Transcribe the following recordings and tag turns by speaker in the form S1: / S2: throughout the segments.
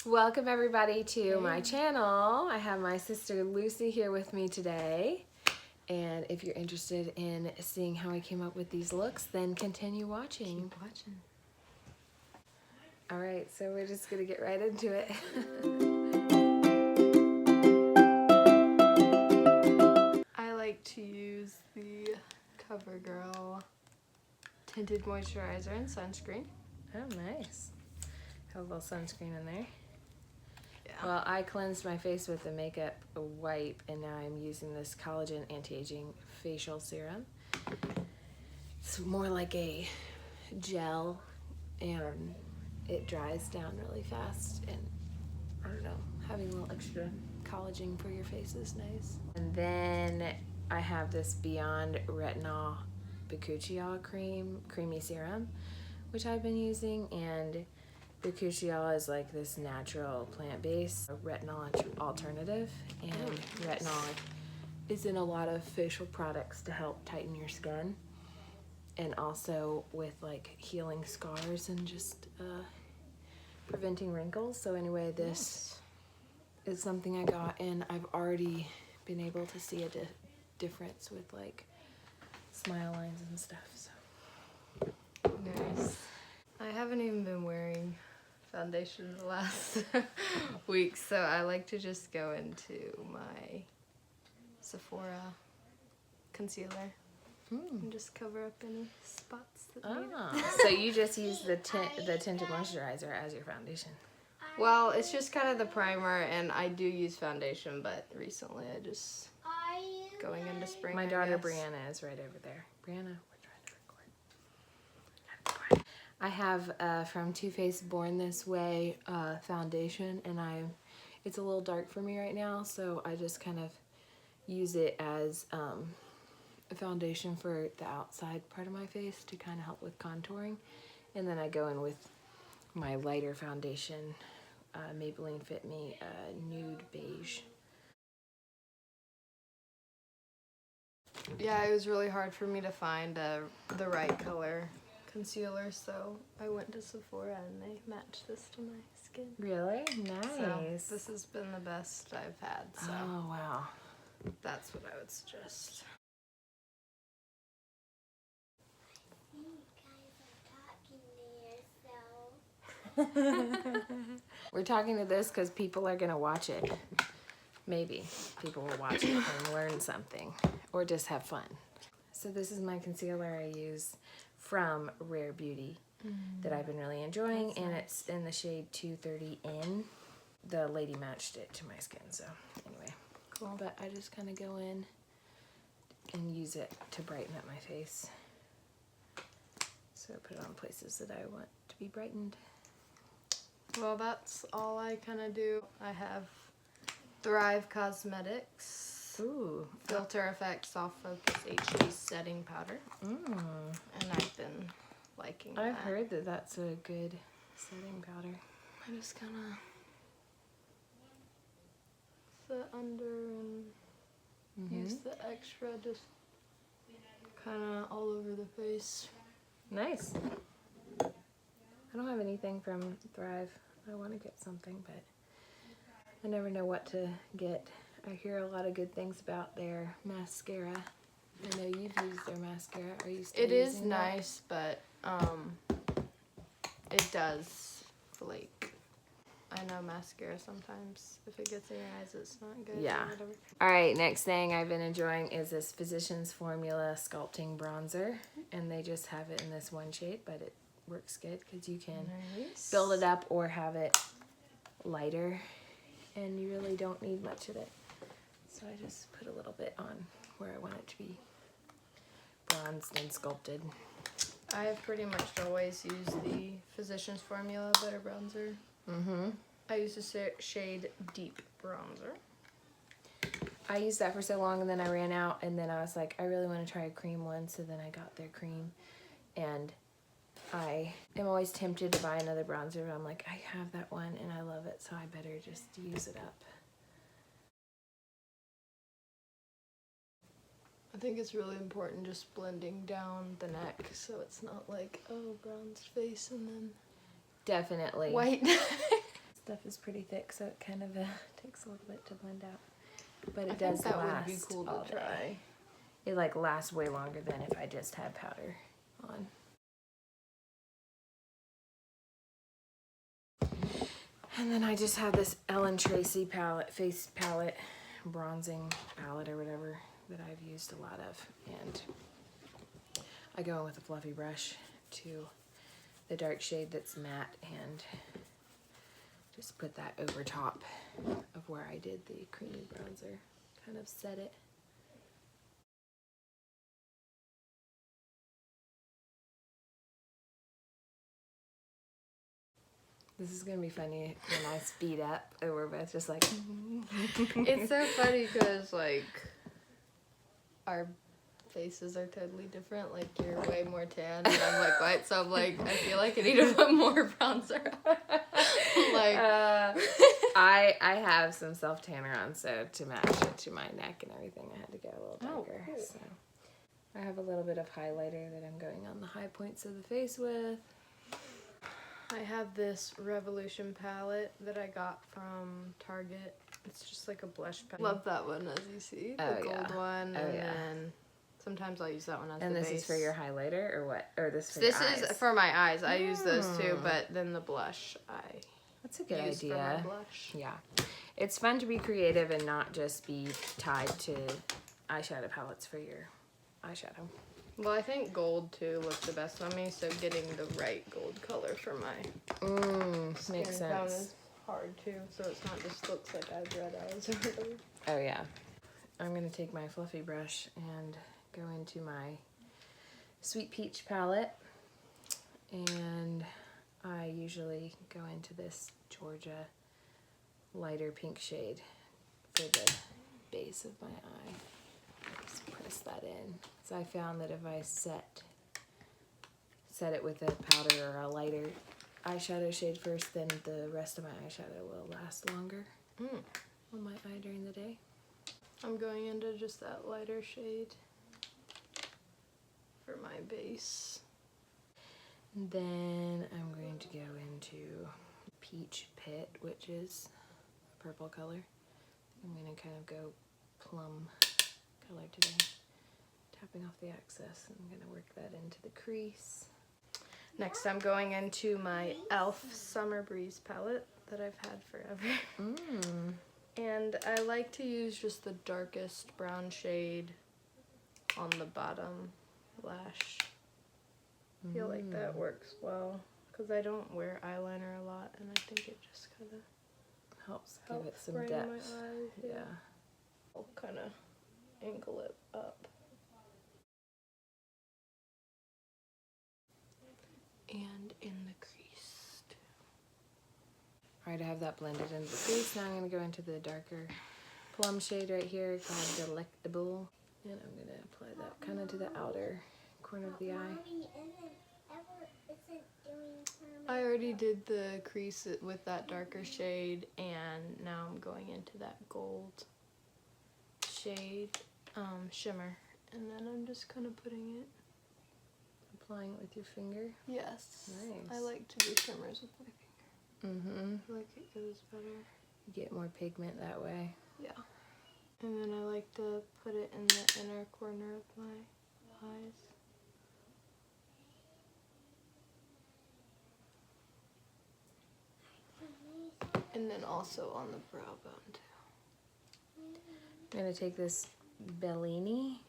S1: Welcome everybody to my channel. I have my sister Lucy here with me today. And if you're interested in seeing how I came up with these looks, then continue watching.
S2: Keep watching.
S1: All right, so we're just gonna get right into it.
S2: I like to use the CoverGirl tinted moisturizer and sunscreen.
S1: Oh, nice. Have a little sunscreen in there.
S2: Yeah.
S1: Well, I cleansed my face with the makeup wipe, and now I'm using this collagen anti-aging facial serum. It's more like a gel, and it dries down really fast, and I don't know, having a little extra collagen for your face is nice. And then I have this Beyond Retinol Bakuchiol creamy serum, which I've been using, and Bakuchiol is like this natural plant-based retinol alternative, and retinol is in a lot of facial products to help tighten your skin, and also with like healing scars and just preventing wrinkles. So anyway, this is something I got, and I've already been able to see a difference with like smile lines and stuff. So
S2: Nice. I haven't even been wearing foundation the last week, so I like to just go into my Sephora concealer and just cover up any spots that need it.
S1: So you just use the tinted moisturizer as your foundation.
S2: Well, it's just kind of the primer, and I do use foundation, but recently I just going into spring.
S1: My daughter Brianna is right over there. Brianna, we're trying to record. I have from Too Faced Born This Way foundation, and it's a little dark for me right now, so I just kind of use it as a foundation for the outside part of my face to kind of help with contouring, and then I go in with my lighter foundation, Madeline Fit Me Nude Beige.
S2: Yeah, it was really hard for me to find the right color concealer, so I went to Sephora and they matched this to my skin.
S1: Really? Nice.
S2: So this has been the best I've had, so
S1: oh, wow.
S2: that's what I would suggest.
S1: We're talking to this because people are going to watch it. Maybe people will watch it and learn something or just have fun. So this is my concealer I use from Rare Beauty that I've been really enjoying. That's and nice. It's in the shade 230N. The lady matched it to my skin, so anyway.
S2: Cool.
S1: But I just kind of go in and use it to brighten up my face. So I put it on places that I want to be brightened.
S2: Well, that's all I kind of do. I have Thrive Cosmetics Filter Effect Soft Focus HD Setting Powder. And I've been liking that.
S1: I've heard that that's a good setting powder.
S2: I just kind of set under and use the extra just kind of all over the face.
S1: Nice. I don't have anything from Thrive. I want to get something, but I never know what to get. I hear a lot of good things about their mascara. I know you've used their mascara. Are you still
S2: using it? It is
S1: that?
S2: nice, but it does flake. I know mascara sometimes, if it gets in your eyes, it's not good.
S1: Yeah.
S2: Or whatever.
S1: All right, next thing I've been enjoying is this Physicians Formula Sculpting Bronzer, and they just have it in this one shade, but it works good because you can build it up or have it lighter, and you really don't need much of it. So I just put a little bit on where I want it to be bronzed and sculpted.
S2: I have pretty much always used the Physicians Formula Butter Bronzer. I use the shade Deep Bronzer.
S1: I used that for so long, and then I ran out, and then I was like, I really want to try a cream one, so then I got their cream, and I am always tempted to buy another bronzer, but I'm like, I have that one and I love it, so I better just use it up.
S2: I think it's really important just blending down the neck so it's not like, oh, bronzed face and then
S1: Definitely.
S2: white.
S1: stuff is pretty thick, so it kind of takes a little bit to blend out. But it
S2: I
S1: does
S2: think that
S1: last
S2: would be cool
S1: all
S2: to
S1: day.
S2: try.
S1: It like lasts way longer than if I just had powder on. And then I just have this Ellen Tracy face palette, bronzing palette or whatever that I've used a lot of. And I go in with a fluffy brush to the dark shade that's matte and just put that over top of where I did the creamy bronzer. Kind of set it. This is gonna be funny when I speed up and we're both just like.
S2: It's so funny because like our faces are totally different. Like you're way more tan and I'm like white, so I'm like I feel like I need to put more bronzer on. Like
S1: I have some self tanner on, so to match it to my neck and everything, I had to go a little darker.
S2: Cool.
S1: So I have a little bit of highlighter that I'm going on the high points of the face with.
S2: I have this Revolution palette that I got from Target. It's just like a blush palette. Love that one, as you see. The gold one. And then sometimes I'll use that one as
S1: and
S2: the
S1: this
S2: base.
S1: is for your highlighter or what? Or this for
S2: This
S1: your eyes?
S2: is for my eyes. I use those too, but then the blush
S1: That's a good
S2: use
S1: idea.
S2: for my blush.
S1: Yeah. It's fun to be creative and not just be tied to eyeshadow palettes for your eyeshadow.
S2: Well, I think gold too looks the best on me, so getting the right gold color for my
S1: Makes
S2: skin tone
S1: sense.
S2: is hard too, so it's not just looks like I have red eyes or whatever.
S1: Oh yeah. I'm gonna take my fluffy brush and go into my Sweet Peach palette, and I usually go into this Georgia lighter pink shade for the base of my eye. Just press that in. So I found that if I set it with a powder or a lighter eyeshadow shade first, then the rest of my eyeshadow will last longer on my eye during the day.
S2: I'm going into just that lighter shade for my base.
S1: And then I'm going to go into Peach Pit, which is a purple color. I'm going to kind of go plum color today. Tapping off the excess, and I'm going to work that into the crease.
S2: Next, I'm going into my e.l.f. Summer Breeze palette that I've had forever. And I like to use just the darkest brown shade on the bottom lash. I feel like that works well because I don't wear eyeliner a lot, and I think it just kind of
S1: helps give it some
S2: brighten
S1: depth.
S2: my eyes.
S1: Yeah.
S2: I'll kind of angle it up. And in the crease too.
S1: Alright, I have that blended into the crease. Now I'm going to go into the darker plum shade right here called Delectable. And I'm going to apply that kind of to the outer corner of the eye.
S2: I already did the crease with that darker shade, and now I'm going into that gold shade shimmer, and then I'm just kind of putting it.
S1: Applying it with your finger.
S2: Yes.
S1: Nice.
S2: I like to do shimmers with my finger. I feel like it goes better.
S1: You get more pigment that way.
S2: Yeah. And then I like to put it in the inner corner of my eyes. And then also on the brow bone too.
S1: I'm going to take this Bellini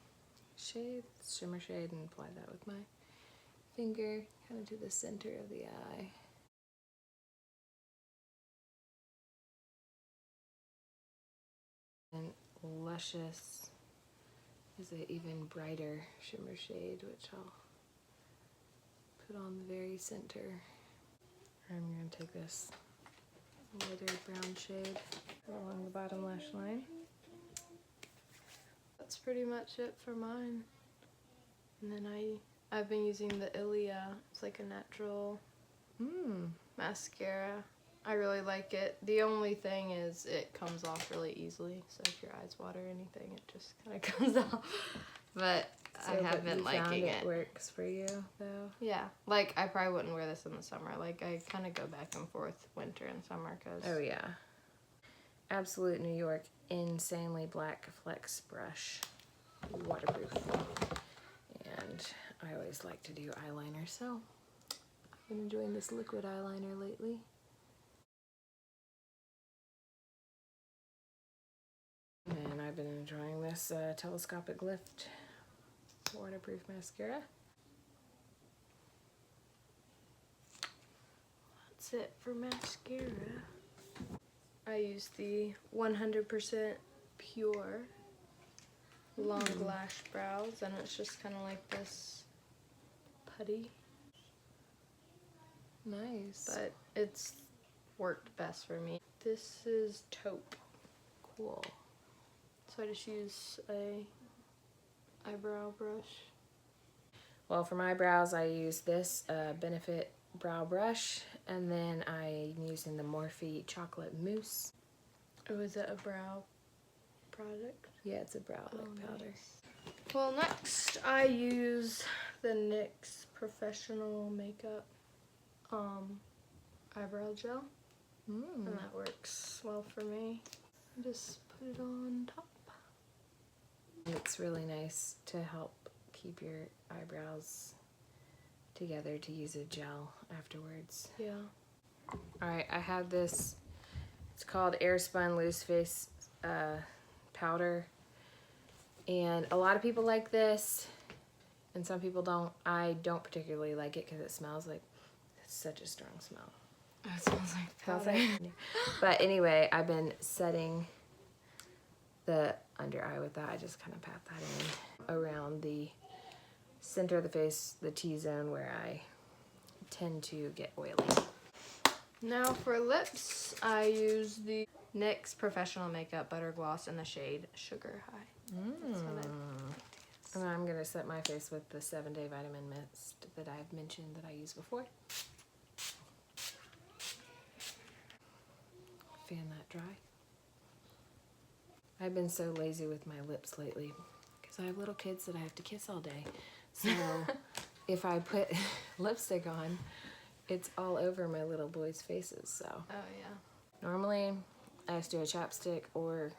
S1: shade, shimmer shade, and apply that with my finger kind of to the center of the eye. And Luscious is an even brighter shimmer shade, which I'll put on the very center. I'm going to take this lighter brown shade along the bottom lash line.
S2: That's pretty much it for mine. And then I've been using the Ilia. It's like a natural mascara. I really like it. The only thing is it comes off really easily. So if your eyes water or anything, it just kind of comes off. but I have been liking it.
S1: Works for you though.
S2: Yeah, like I probably wouldn't wear this in the summer. Like I kind of go back and forth winter and summer because.
S1: Oh yeah. Absolute New York Insanely Black Flex Brush, waterproof. And I always like to do eyeliner, so I've been enjoying this liquid eyeliner lately. And I've been enjoying this telescopic lift waterproof mascara. That's it for mascara. I use the 100% pure long lash brows, and it's just kind of like this putty. Nice. But it's worked best for me. This is taupe. Cool. So I just use a eyebrow brush. Well, for my brows, I use this Benefit brow brush, and then I'm using the Morphe chocolate mousse. Oh, is that a brow product? Yeah, it's a brow powder. Nice. Well, next I use the NYX Professional Makeup eyebrow gel, and that works well for me. Just put it on top. It's really nice to help keep your eyebrows together to use a gel afterwards. Yeah. Alright, I have this, it's called Airspun Loose Face powder, and a lot of people like this and some people don't. I don't particularly like it because it smells like, it's such a strong smell. Oh, it smells like powder. But anyway, I've been setting the under eye with that. I just kind of pat that in around the center of the face, the T-zone, where I tend to get oily. Now for lips, I use the NYX Professional Makeup Butter Gloss in the shade Sugar High. And I'm going to set my face with the 7-Day Vitamin Mist that I've mentioned that I used before. Fan that dry. I've been so lazy with my lips lately because I have little kids that I have to kiss all day. So if I put lipstick on, it's all over my little boys' faces. So oh yeah. Normally I just do a chapstick, or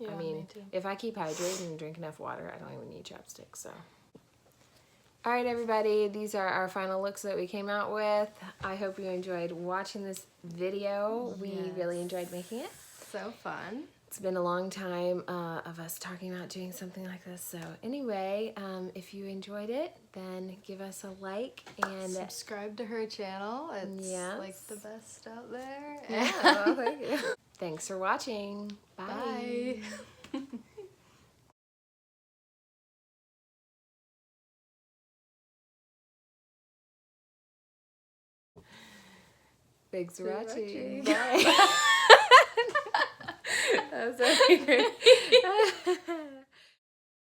S1: I mean, me too. If I keep hydrated and drink enough water, I don't even need chapstick. So all right, everybody, these are our final looks that we came out with. I hope you enjoyed watching this video. We really enjoyed making it. So fun. It's been a long time of us talking about doing something like this. So anyway, if you enjoyed it, then give us a like and subscribe to her channel. It's like the best out there. Yeah, well, thank you. Thanks for watching. Bye. Bye. Thanks for watching. Bye. That was so great.